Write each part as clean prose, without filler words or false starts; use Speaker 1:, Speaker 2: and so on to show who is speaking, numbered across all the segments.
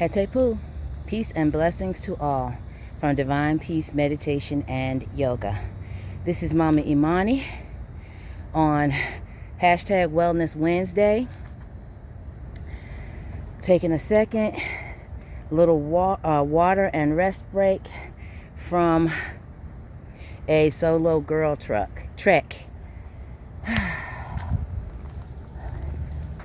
Speaker 1: Hetepu, peace and blessings to all from Divine Peace Meditation and Yoga. This is Mama Imani on hashtag Wellness Wednesday. Taking a second, little water and rest break from a solo girl trek. I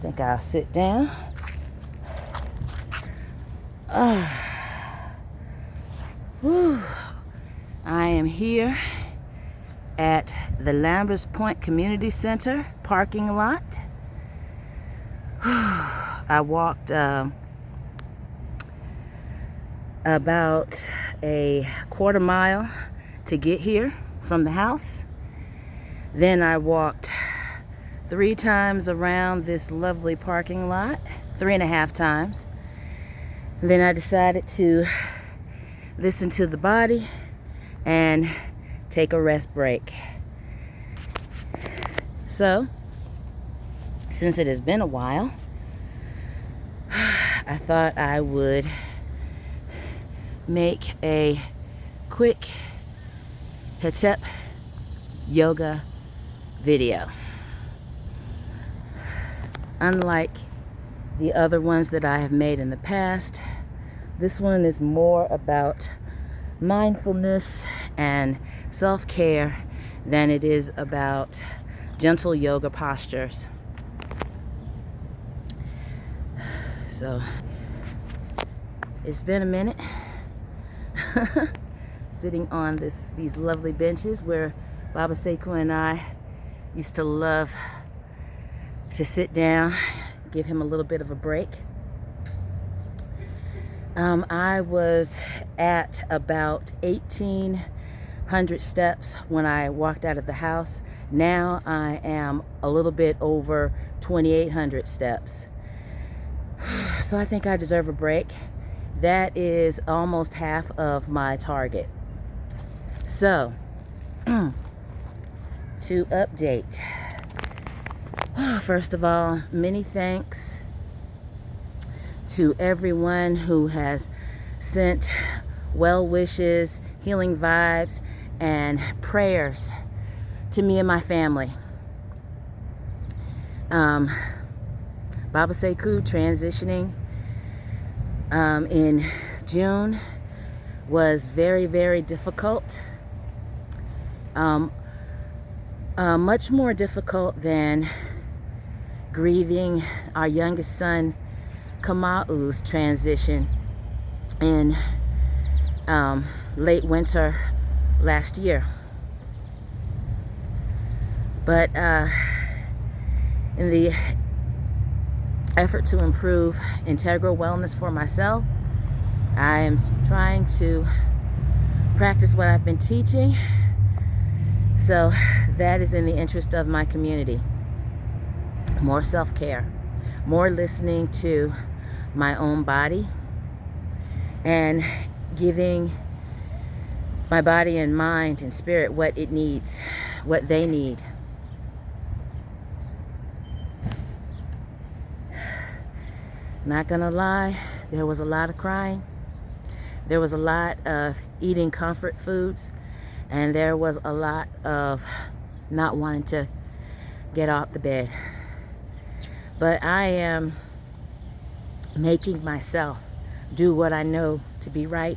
Speaker 1: think I'll sit down. I am here at the Lamberts Point Community Center parking lot. I walked about a quarter mile to get here from the house. Then I walked 3 times around this lovely parking lot, 3.5 times. Then I decided to listen to the body and take a rest break. So, since it has been a while, I thought I would make a quick Hetep yoga video. Unlike the other ones that I have made in the past, this one is more about mindfulness and self-care than it is about gentle yoga postures. So, it's been a minute sitting on these lovely benches where Baba Sekou and I used to love to sit down, give him a little bit of a break. I was at about 1,800 steps when I walked out of the house. Now I am a little bit over 2,800 steps. So I think I deserve a break. That is almost half of my target. So, to update. First of all, many thanks to everyone who has sent well wishes, healing vibes, and prayers to me and my family. Baba Sekou transitioning in June was very, very difficult. Much more difficult than grieving our youngest son Kamau's transition in late winter last year. But in the effort to improve integral wellness for myself, I am trying to practice what I've been teaching. So that is in the interest of my community. More self-care, more listening to my own body, and giving my body and mind and spirit what it needs, what they need. Not gonna lie, there was a lot of crying. There was a lot of eating comfort foods, and there was a lot of not wanting to get off the bed. But I am making myself do what I know to be right,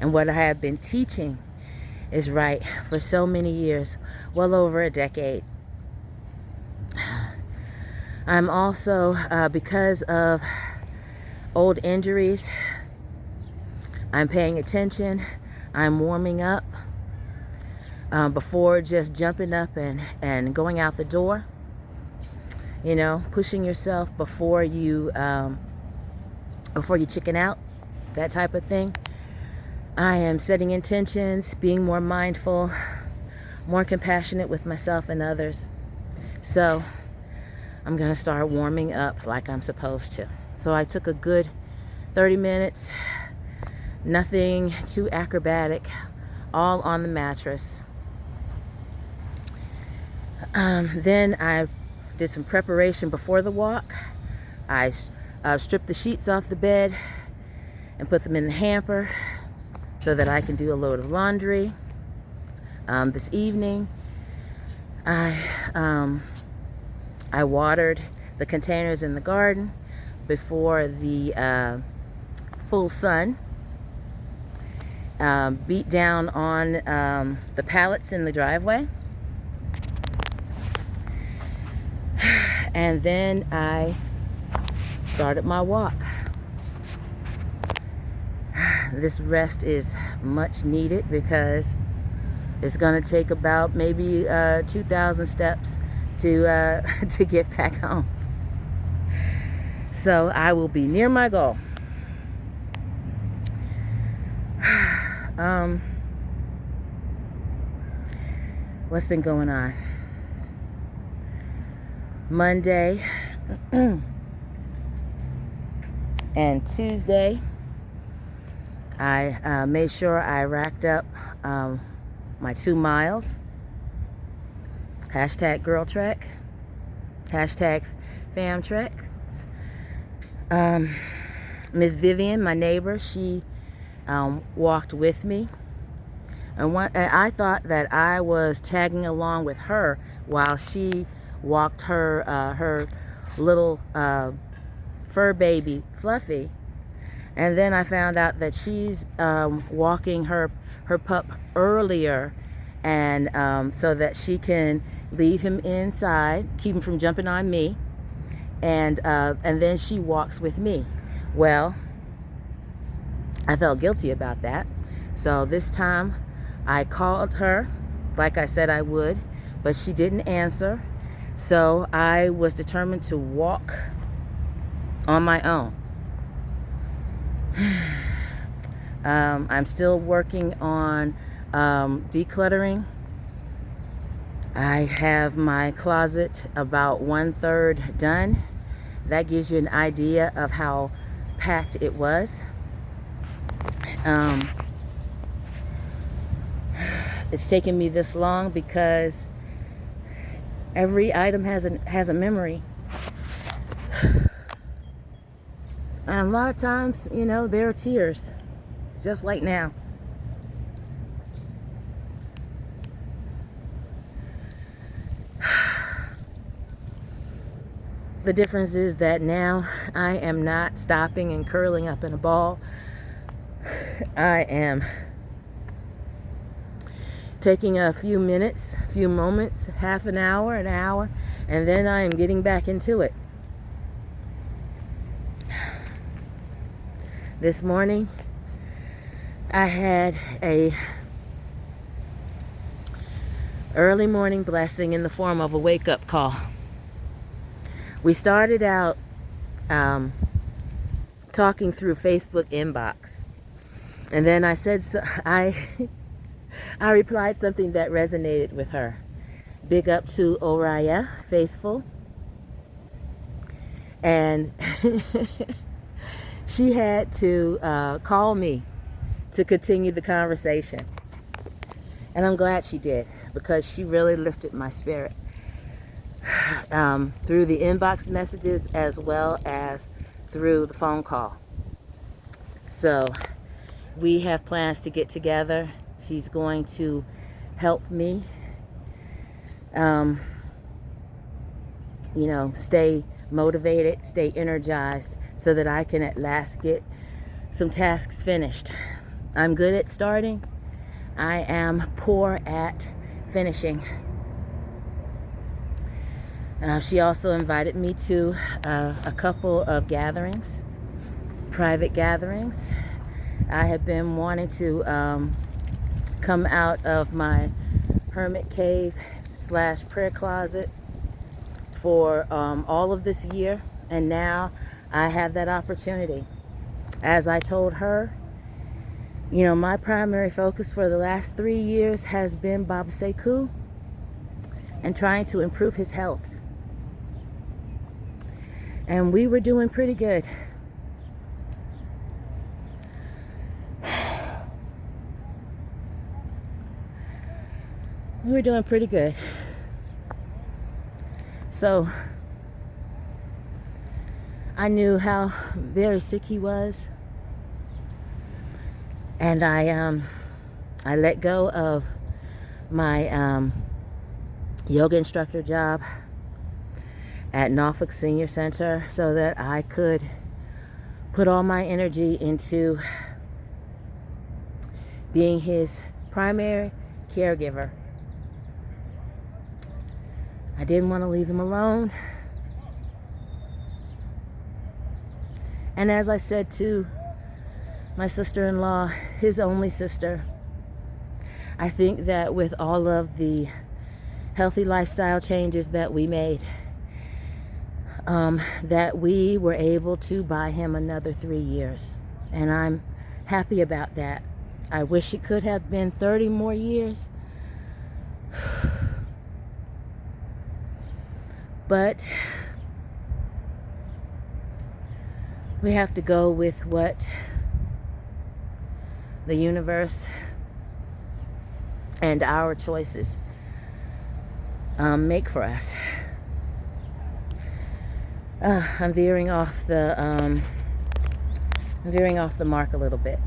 Speaker 1: and what I have been teaching is right for so many years, well over a decade. I'm also, because of old injuries, I'm paying attention. I'm warming up before just jumping up and going out the door. You know, pushing yourself before you chicken out, that type of thing. I am setting intentions, being more mindful, more compassionate with myself and others. So I'm gonna start warming up like I'm supposed to. So I took a good 30 minutes, nothing too acrobatic, all on the mattress. Then I did some preparation before the walk. I stripped the sheets off the bed and put them in the hamper so that I can do a load of laundry. This evening, I watered the containers in the garden before the full sun. Beat down on the pallets in the driveway. And then I started my walk. This rest is much needed because it's going to take about maybe 2,000 steps to get back home. So I will be near my goal. What's been going on? Monday and Tuesday, I made sure I racked up my 2 miles. Hashtag girl trek. Hashtag fam trek. Miss Vivian, my neighbor, she walked with me. And I thought that I was tagging along with her while she walked her little fur baby, Fluffy. And then I found out that she's walking her pup earlier, and so that she can leave him inside, keep him from jumping on me, and then she walks with me. Well, I felt guilty about that. So this time I called her like I said I would, but she didn't answer. So I was determined to walk on my own. I'm still working on decluttering. I have my closet about 1/3 done. That gives you an idea of how packed it was. It's taken me this long because every item has a memory. And a lot of times, there are tears, just like now. The difference is that now I am not stopping and curling up in a ball. I am taking a few minutes, a few moments, half an hour, and then I am getting back into it. This morning, I had a early morning blessing in the form of a wake-up call. We started out talking through Facebook inbox, and then I said I replied something that resonated with her. Big up to Oriah, faithful. And she had to call me to continue the conversation. And I'm glad she did, because she really lifted my spirit. Through the inbox messages as well as through the phone call. So we have plans to get together. She's going to help me, stay motivated, stay energized, so that I can at last get some tasks finished. I'm good at starting. I am poor at finishing. She also invited me to a couple of gatherings, private gatherings. I have been wanting to come out of my hermit cave / prayer closet for all of this year, and now I have that opportunity. As I told her, my primary focus for the last 3 years has been Baba Sekou and trying to improve his health. And we were doing pretty good. We were doing pretty good. So I knew how very sick he was. And I let go of my yoga instructor job at Norfolk Senior Center so that I could put all my energy into being his primary caregiver. I didn't want to leave him alone. And as I said to my sister-in-law, his only sister, I think that with all of the healthy lifestyle changes that we made, that we were able to buy him another 3 years. And I'm happy about that. I wish it could have been 30 more years. But we have to go with what the universe and our choices make for us. I'm veering off the mark a little bit.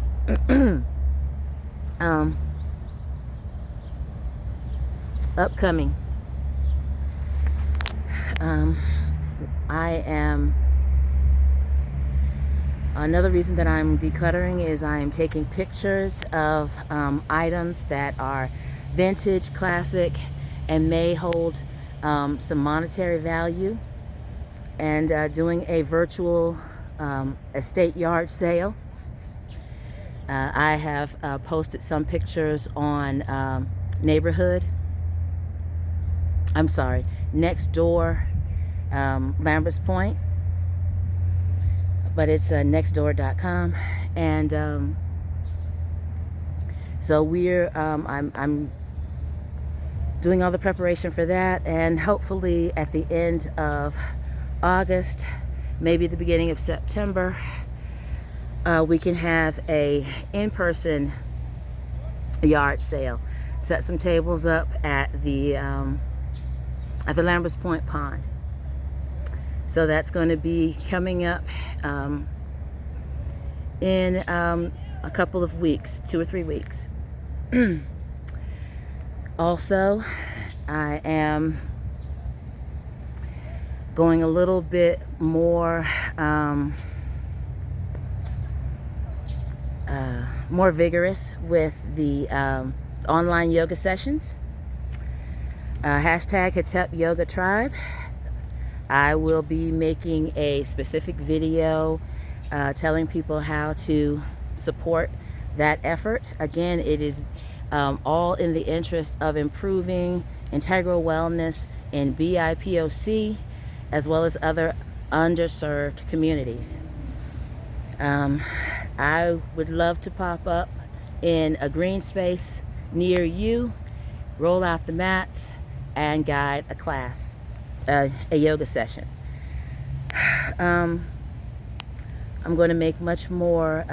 Speaker 1: Upcoming. Another reason that I'm decluttering is I'm taking pictures of items that are vintage, classic, and may hold some monetary value, and doing a virtual estate yard sale. I have posted some pictures on Next Door, Lambert's Point, but it's nextdoor.com, and so I'm doing all the preparation for that, and hopefully at the end of August, maybe the beginning of September, we can have a in-person yard sale. Set some tables up at the Lambert's Point Pond. So that's going to be coming up in a couple of weeks, 2 or 3 weeks. Also, I am going a little bit more more vigorous with the online yoga sessions. Hashtag Hatep Yoga Tribe. I will be making a specific video telling people how to support that effort. Again, it is all in the interest of improving integral wellness in BIPOC as well as other underserved communities. I would love to pop up in a green space near you, roll out the mats, and guide a class. A yoga session. I'm going to make much more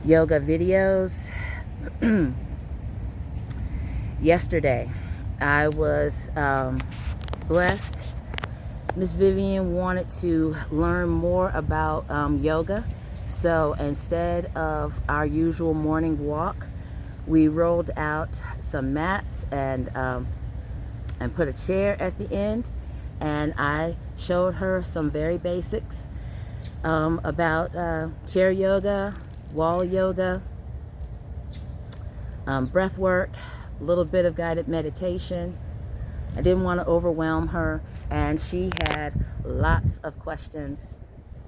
Speaker 1: yoga videos. Yesterday, I was blessed. Miss Vivian wanted to learn more about yoga, so instead of our usual morning walk, we rolled out some mats and put a chair at the end, and I showed her some very basics about chair yoga, wall yoga, breath work, a little bit of guided meditation. I didn't want to overwhelm her, and she had lots of questions,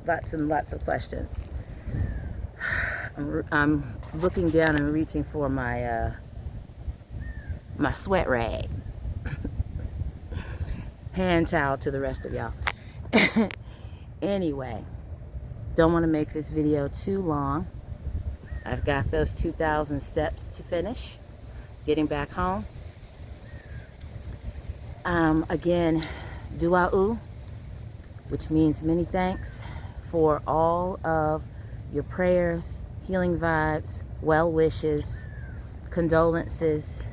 Speaker 1: lots and lots of questions. I'm looking down and reaching for my my sweat rag. Hand towel to the rest of y'all. Anyway, don't want to make this video too long. I've got those 2,000 steps to finish getting back home. Again, dua'u, which means many thanks for all of your prayers, healing vibes, well wishes, condolences.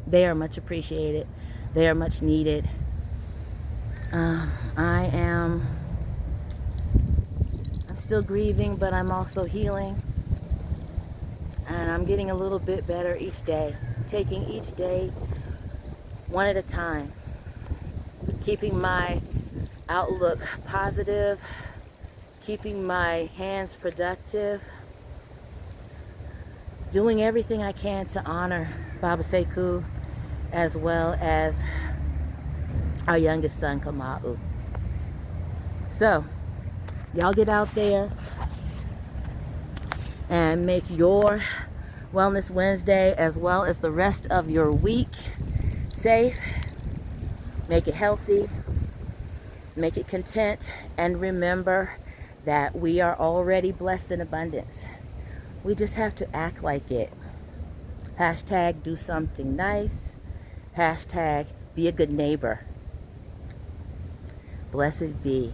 Speaker 1: They are much appreciated. They are much needed. I am still grieving, but I'm also healing. And I'm getting a little bit better each day. Taking each day one at a time. Keeping my outlook positive. Keeping my hands productive. Doing everything I can to honor Baba Sekou, as well as our youngest son, Kamau. So, y'all get out there and make your Wellness Wednesday, as well as the rest of your week, safe. Make it healthy. Make it content. And remember that we are already blessed in abundance. We just have to act like it. Hashtag do something nice. Hashtag be a good neighbor. Blessed be.